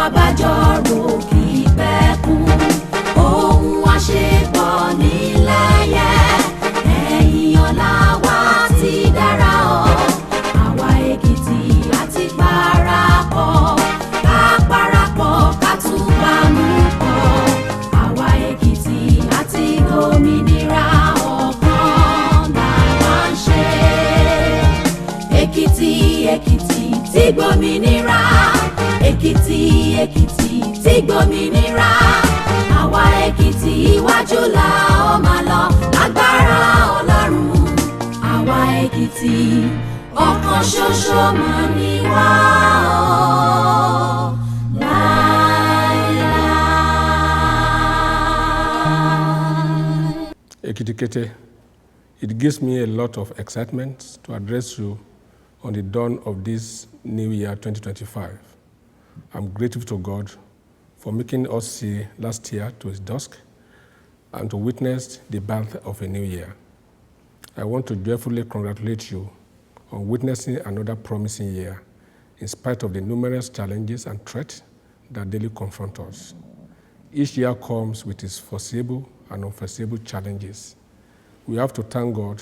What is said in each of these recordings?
àbájọrò kì í pẹ́ kú. Ohun àṣepọ̀ nílẹ̀yẹ, ẹ̀yìn ọ̀la wa ti dára ọ́. Àwa Èkìtì láti parapọ̀, ká parapọ̀ ká tún bá mú pọ̀. Àwa Èkìtì láti gómìnira ọ̀kan làwa ń ṣe. Èkìtì Èkìtì tí gbòmìnira, Èkìtì Èkìtì tí gbòmìnira. Àwa Èkìtì iwájú la ó máa lọ lágbára Ọlọ́run. Àwa Èkìtì ọ̀kan ṣoṣo máa ní wá o láéláé. Ekiti, it gives me a lot of excitement to address you on the dawn of this new year 2025. I'm grateful to God for making us see last year to its dusk and to witness the birth of a new year. I want to joyfully congratulate you on witnessing another promising year in spite of the numerous challenges and threats that daily confront us. Each year comes with its foreseeable and unforeseeable challenges. We have to thank God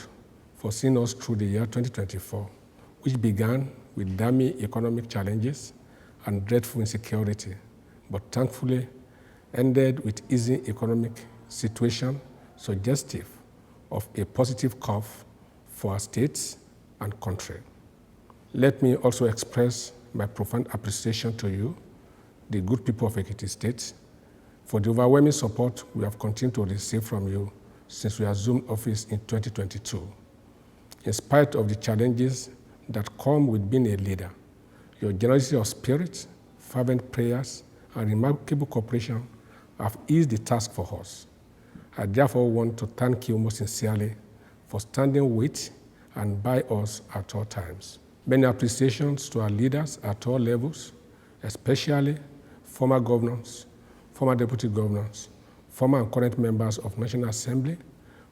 for seeing us through the year 2024, which began with damning economic challenges and dreadful insecurity, but thankfully ended with easing economic situation suggestive of a positive curve for our states and country. Let me also express my profound appreciation to you, the good people of Ekiti State, for the overwhelming support we have continued to receive from you since we assumed office in 2022. In spite of the challenges that come with being a leader, your generosity of spirit, fervent prayers, and remarkable cooperation have eased the task for us. I therefore want to thank you most sincerely for standing with and by us at all times. Many appreciations to our leaders at all levels, especially former governors, former deputy governors, former and current members of National Assembly,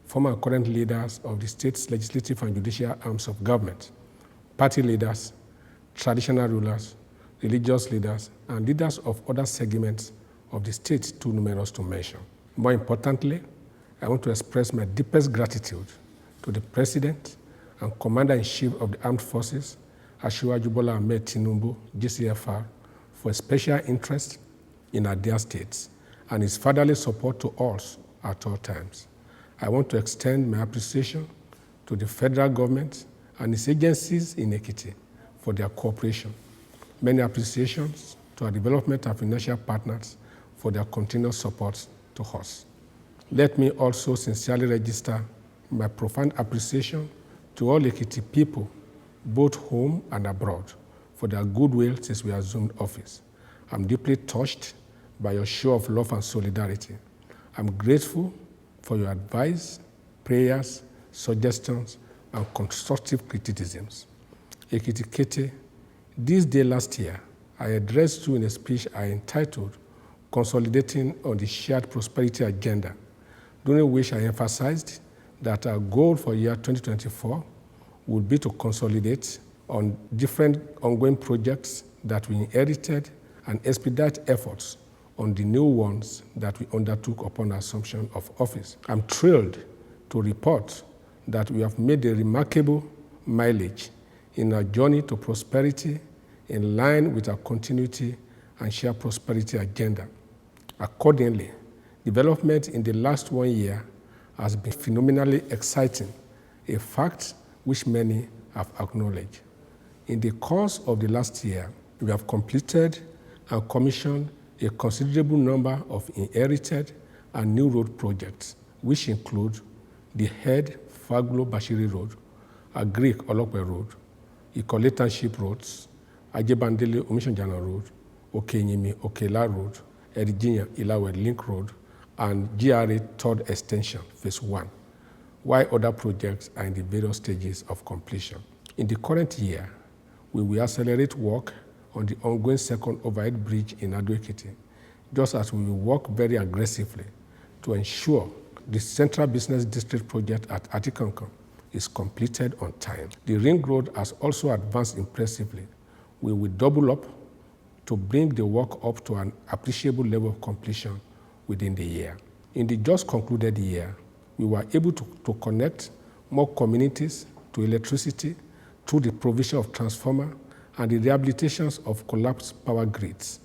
former and current leaders of the state's legislative and judicial arms of government, party leaders, traditional rulers, religious leaders, and leaders of other segments of the state too numerous to mention. More importantly, I want to express my deepest gratitude to the President and Commander-in-Chief of the Armed Forces, Asiwaju Bola Ahmed Tinubu, GCFR, for a special interest in our dear states and his fatherly support to us at all times. I want to extend my appreciation to the federal government and its agencies in Ekiti for their cooperation. Many appreciations to our development and financial partners for their continuous support to us. Let me also sincerely register my profound appreciation to all Ekiti people, both home and abroad, for their goodwill since we assumed office. I'm deeply touched by your show of love and solidarity. I'm grateful for your advice, prayers, suggestions, and constructive criticisms. Ekiti, this day last year, I addressed you in a speech I entitled Consolidating on the Shared Prosperity Agenda, during which I emphasized that our goal for year 2024 would be to consolidate on different ongoing projects that we inherited and expedite efforts on the new ones that we undertook upon assumption of office. I'm thrilled to report that we have made a remarkable mileage in our journey to prosperity in line with our continuity and shared prosperity agenda. Accordingly, development in the last 1 year has been phenomenally exciting, a fact which many have acknowledged. In the course of the last year, we have completed and commissioned a considerable number of inherited and new road projects, which include the Head Faglo Bashiri Road, Agric Olokwe Road, Ikole Township Roads, Ajebandele Omishanjana Road, Okenyimi Okela Road, Eriginya Ilawe Link Road, and GRA Third Extension, Phase 1, while other projects are in the various stages of completion. In the current year, we will accelerate work on the ongoing second overhead bridge in Ado-Ekiti, just as we will work very aggressively to ensure the Central Business District project at Atikankan is completed on time. The ring road has also advanced impressively. We will double up to bring the work up to an appreciable level of completion within the year. In the just concluded year, we were able to connect more communities to electricity through the provision of transformer and the rehabilitations of collapsed power grids.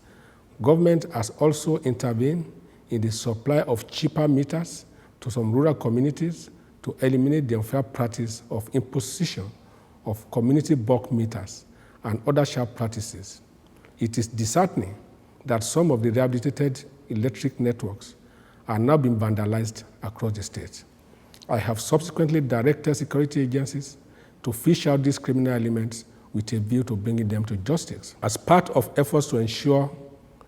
Government has also intervened in the supply of cheaper meters to some rural communities to eliminate the unfair practice of imposition of community bulk meters and other sharp practices. It is disheartening that some of the rehabilitated electric networks are now being vandalized across the state. I have subsequently directed security agencies to fish out these criminal elements with a view to bringing them to justice. As part of efforts to ensure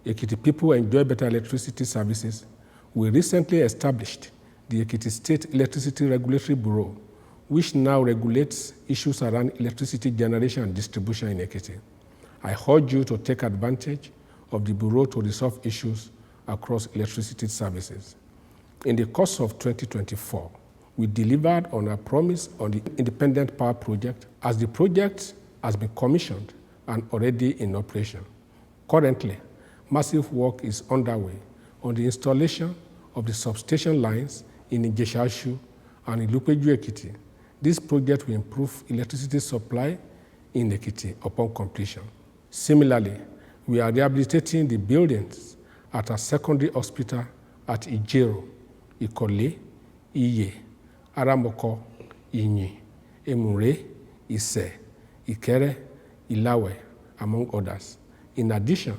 Ekiti people enjoy better electricity services, we recently established the Ekiti State Electricity Regulatory Bureau, which now regulates issues around electricity generation and distribution in Ekiti. I urge you to take advantage of the Bureau to resolve issues across electricity services. In the course of 2024, we delivered on our promise on the Independent Power Project, as the project has been commissioned and already in operation. Currently, massive work is underway on the installation of the substation lines in Ijesha and in Ilupeju, Ekiti. This project will improve electricity supply in Ekiti upon completion. Similarly, we are rehabilitating the buildings at a secondary hospital at Ijero, Ikole, Iye, Aramoko, Inyi, Emure, Ise, Ikere, Ilawe, among others. In addition,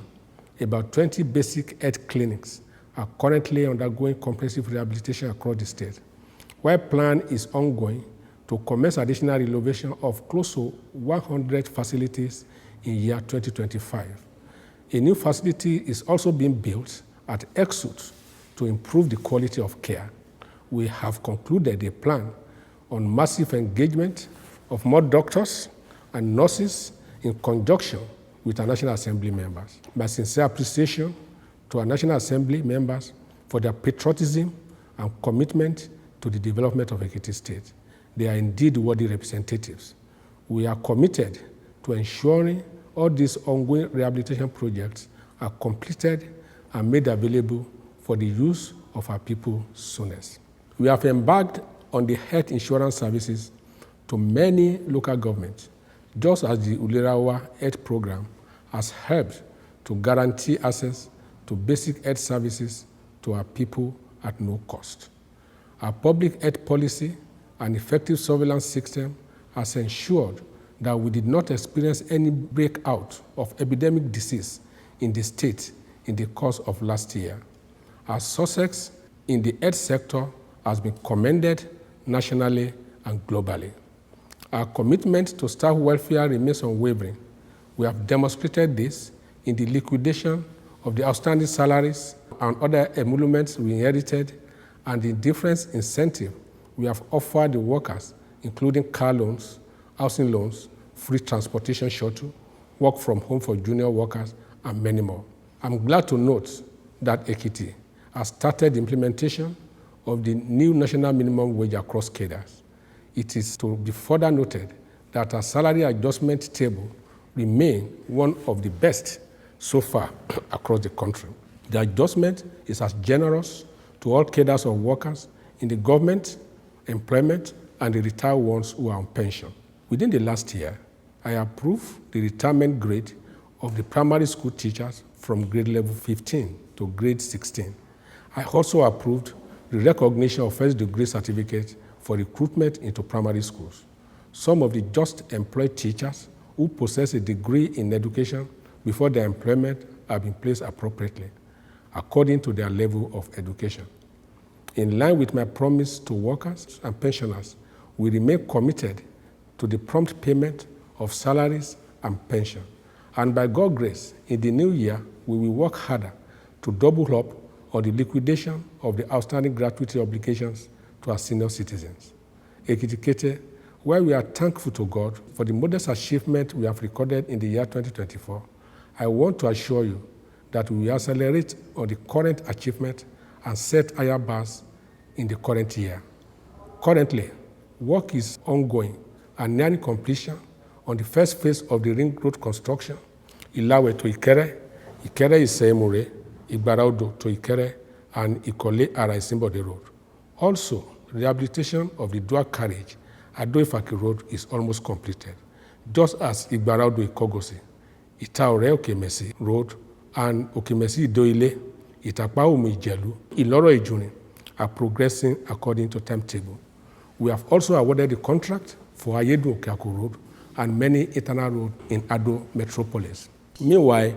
about 20 basic health clinics are currently undergoing comprehensive rehabilitation across the state, while plan is ongoing to commence additional renovation of close to 100 facilities in year 2025. A new facility is also being built at Exut to improve the quality of care. We have concluded a plan on massive engagement of more doctors and nurses in conjunction with our National Assembly members. My sincere appreciation to our National Assembly members for their patriotism and commitment to the development of Ekiti State. They are indeed worthy representatives. We are committed to ensuring all these ongoing rehabilitation projects are completed and made available for the use of our people soonest. We have embarked on the health insurance services to many local governments, just as the Ulirawa Health Program has helped to guarantee access to basic health services to our people at no cost. Our public health policy and effective surveillance system has ensured that we did not experience any breakout of epidemic disease in the state in the course of last year. Our success in the health sector has been commended nationally and globally. Our commitment to staff welfare remains unwavering. We have demonstrated this in the liquidation of the outstanding salaries and other emoluments we inherited, and the different incentive we have offered the workers, including car loans, housing loans, free transportation shuttle, work from home for junior workers, and many more. I'm glad to note that Ekiti has started the implementation of the new national minimum wage across cadres. It is to be further noted that our salary adjustment table remains one of the best so far across the country. The adjustment is as generous to all cadres of workers in the government, employment, and the retired ones who are on pension. Within the last year, I approved the retirement grade of the primary school teachers from grade level 15 to grade 16. I also approved the recognition of first-degree certificate for recruitment into primary schools. Some of the just employed teachers who possess a degree in education before their employment have been placed appropriately, according to their level of education. In line with my promise to workers and pensioners, we remain committed to the prompt payment of salaries and pension. And by God's grace, in the new year, we will work harder to double up on the liquidation of the outstanding gratuity obligations to our senior citizens. Ekiti, where we are thankful to God for the modest achievement we have recorded in the year 2024, I want to assure you that we will accelerate on the current achievement and set higher bars in the current year. Currently, work is ongoing and nearing completion on the first phase of the ring road construction, Ilawe to Ikere, Ikere-Iseyemure, Igbaraodo to Ikere, and Ikole-Ara-Isimbode Road. Also, rehabilitation of the dual carriage Ado-Ifaki Road is almost completed, just as Igbaraodo-Ikogosi, Ita-Ore-Okemesi Road, and Okemesi-Idoile, Itapa-Umu-Ijelu, Iloro-Ijuni are progressing according to timetable. We have also awarded the contract for Ayedu-Okeako Road and many internal roads in Ado Metropolis. Meanwhile,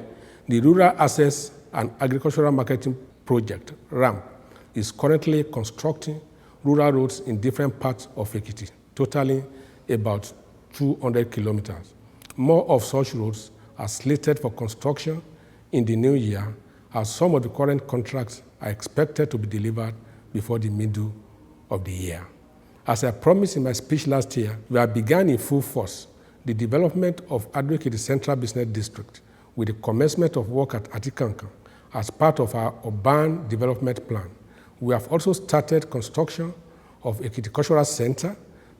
the Rural Access and Agricultural Marketing Project, RAMP, is currently constructing rural roads in different parts of Ekiti, totaling about 200 kilometers. More of such roads are slated for construction in the new year, as some of the current contracts are expected to be delivered before the middle of the year. As I promised in my speech last year, we have begun in full force the development of Ado-Ekiti Central Business District with the commencement of work at Atikankan as part of our urban development plan. We have also started construction of Ekiti Cultural Center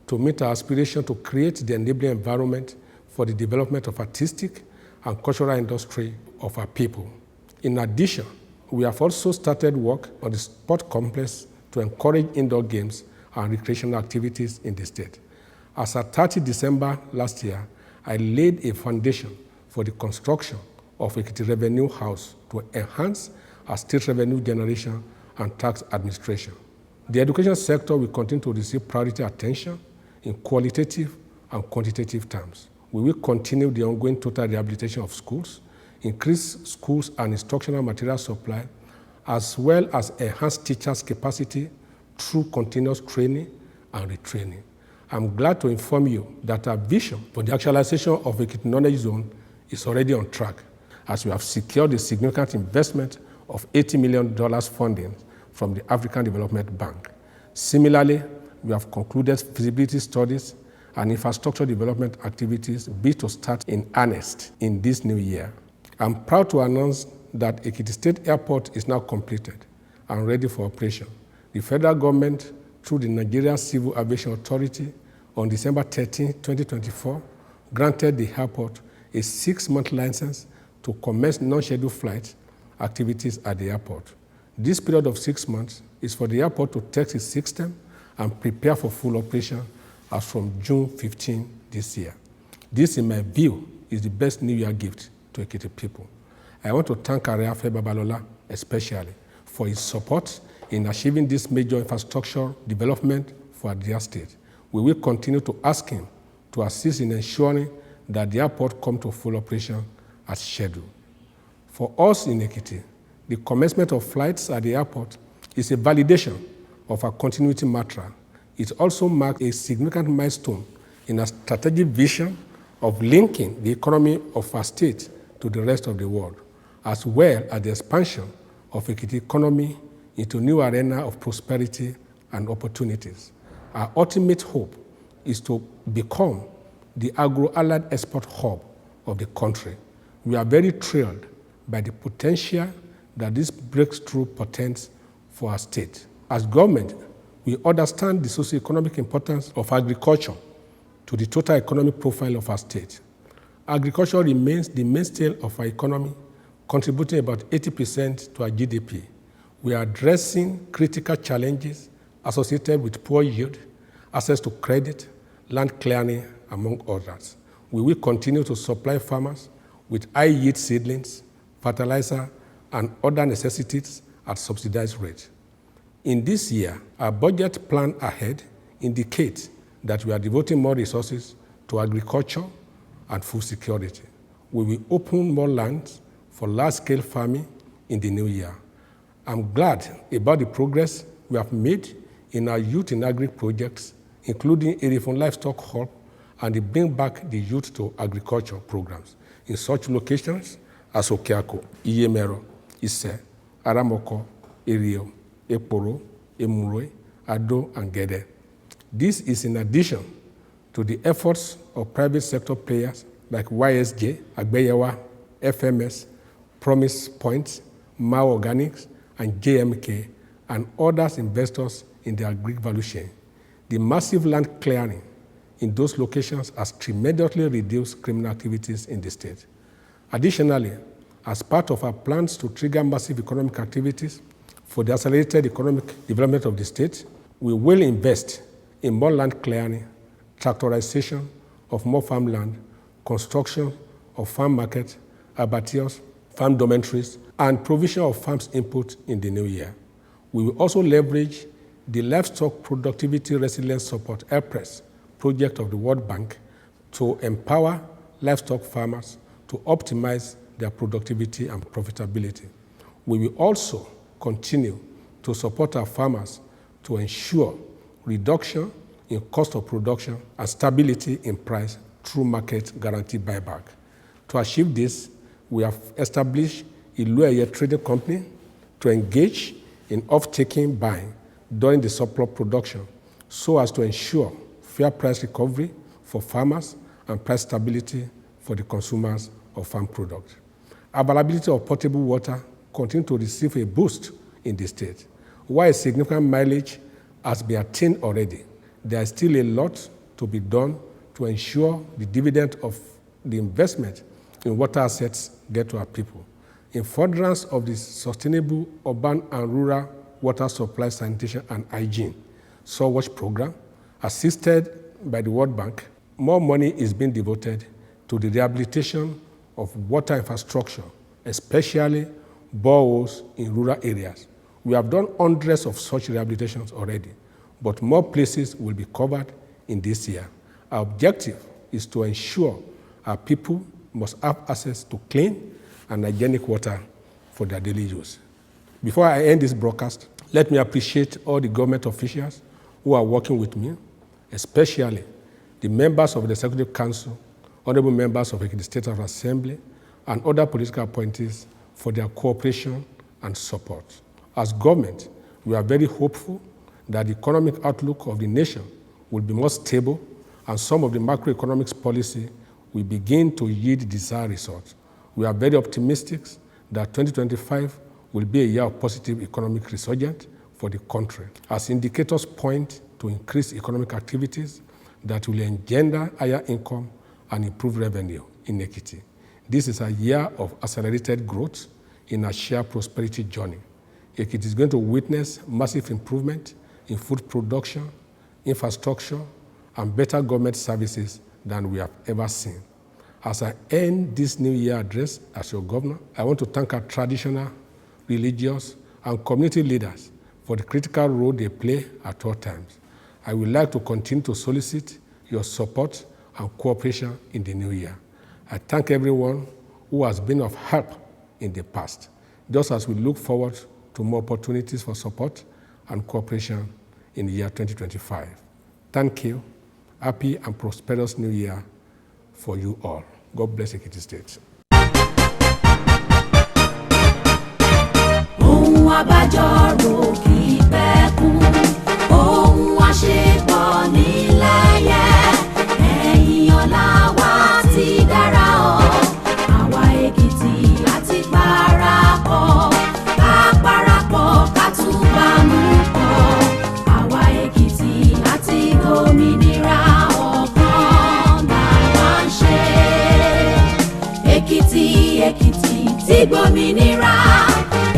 to meet our aspiration to create the enabling environment for the development of artistic and cultural industry of our people. In addition, we have also started work on the sport complex to encourage indoor games and recreational activities in the state. As at 30 December last year, I laid a foundation for the construction of Ekiti Revenue House to enhance our state revenue generation and tax administration. The education sector will continue to receive priority attention in qualitative and quantitative terms. We will continue the ongoing total rehabilitation of schools, increase schools and instructional material supply, as well as enhance teachers' capacity through continuous training and retraining. I'm glad to inform you that our vision for the actualization of Ekiti Knowledge Zone is already on track, as we have secured a significant investment of $80 million funding from the African Development Bank. Similarly, we have concluded feasibility studies and infrastructure development activities built to start in earnest in this new year. I'm proud to announce that Ekiti State Airport is now completed and ready for operation. The federal government, through the Nigeria Civil Aviation Authority, on December 13, 2024, granted the airport a 6-month license to commence non-scheduled flight activities at the airport. This period of 6 months is for the airport to test its system and prepare for full operation as from June 15 this year. This, in my view, is the best New Year gift to Ekiti people. I want to thank Areafe Babalola especially for his support in achieving this major infrastructure development for their state. We will continue to ask him to assist in ensuring that the airport comes to full operation as scheduled. For us in Ekiti, the commencement of flights at the airport is a validation of our continuity mantra. It also marks a significant milestone in our strategic vision of linking the economy of our state to the rest of the world, as well as the expansion of Ekiti economy into a new arena of prosperity and opportunities. Our ultimate hope is to become the agro-allied export hub of the country. We are very thrilled by the potential that this breakthrough portends for our state. As government, we understand the socio-economic importance of agriculture to the total economic profile of our state. Agriculture remains the mainstay of our economy, contributing about 80% to our GDP. We are addressing critical challenges associated with poor yield, access to credit, land clearing, among others. We will continue to supply farmers with high-yield seedlings, fertilizer, and other necessities at subsidized rates. In this year, our budget plan ahead indicates that we are devoting more resources to agriculture and food security. We will open more lands for large-scale farming in the new year. I'm glad about the progress we have made in our Youth in Agri projects, including Erifon Livestock Hub and the Bring Back the Youth to Agriculture programs in such locations as Okeako, Iyemero, Ise, Aramoko, Erio, Eporo, Emuroi, Ado, and Gede. This is in addition to the efforts of private sector players like YSJ, Agbeyewa, FMS, Promise Point, Mao Organics, and JMK, and others investors in the agri value chain. The massive land clearing in those locations has tremendously reduced criminal activities in the state. Additionally, as part of our plans to trigger massive economic activities for the accelerated economic development of the state, we will invest in more land clearing, tractorization of more farmland, construction of farm markets, abattoirs, farm dormitories, and provision of farms input in the new year. We will also leverage the Livestock Productivity Resilience Support (LPRESS) project of the World Bank to empower livestock farmers to optimize their productivity and profitability. We will also continue to support our farmers to ensure reduction in cost of production and stability in price through market guarantee buyback. To achieve this, we have established a low-year trading company to engage in off-taking buying during the surplus production so as to ensure fair price recovery for farmers and price stability for the consumers of farm products. Availability of potable water continues to receive a boost in the state. While a significant mileage has been attained already, there is still a lot to be done to ensure the dividend of the investment in water assets get to our people. In furtherance of the sustainable urban and rural water supply, sanitation, and hygiene Watch program, assisted by the World Bank, more money is being devoted to the rehabilitation of water infrastructure, especially boreholes in rural areas. We have done hundreds of such rehabilitations already, but more places will be covered in this year. Our objective is to ensure our people must have access to clean and hygienic water for their daily use. Before I end this broadcast, let me appreciate all the government officials who are working with me, especially the members of the Executive Council, honorable members of the State House Assembly, and other political appointees for their cooperation and support. As government, we are very hopeful that the economic outlook of the nation will be more stable and some of the macroeconomics policy will begin to yield desired results. We are very optimistic that 2025 will be a year of positive economic resurgence for the country, as indicators point to increased economic activities that will engender higher income and improve revenue in Ekiti. This is a year of accelerated growth in our shared prosperity journey. Ekiti is going to witness massive improvement in food production, infrastructure, and better government services than we have ever seen. As I end this New Year address as your governor, I want to thank our traditional, religious, and community leaders for the critical role they play at all times. I would like to continue to solicit your support and cooperation in the new year. I thank everyone who has been of help in the past, just as we look forward to more opportunities for support and cooperation in the year 2025. Thank you. Happy and prosperous New Year for you all. God bless Ekiti State. Ohun abájọ́rò kì í pẹ́ kú, ohun àṣepọ̀ nílẹ̀yẹ, ẹ̀yìn ọ̀la wa ti dára ọ́, àwa Èkìtì àti parapọ̀, ká parapọ̀ ká tún bá mú pọ̀, àwa Èkìtì àti gómìnira ọ̀kan làwa ń ṣe. Èkìtì, Èkìtì tí gbòmìnira,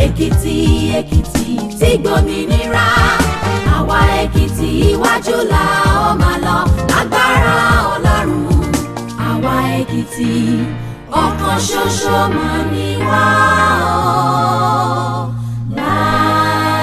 Èkìtì, Èkìtì tí gbòmìnira, àwa Èkìtì iwájú la ó máa lọ lágbára Ọlọ́run, àwa Èkìtì ọ̀kan ṣoṣo máa ní wá o láéláé.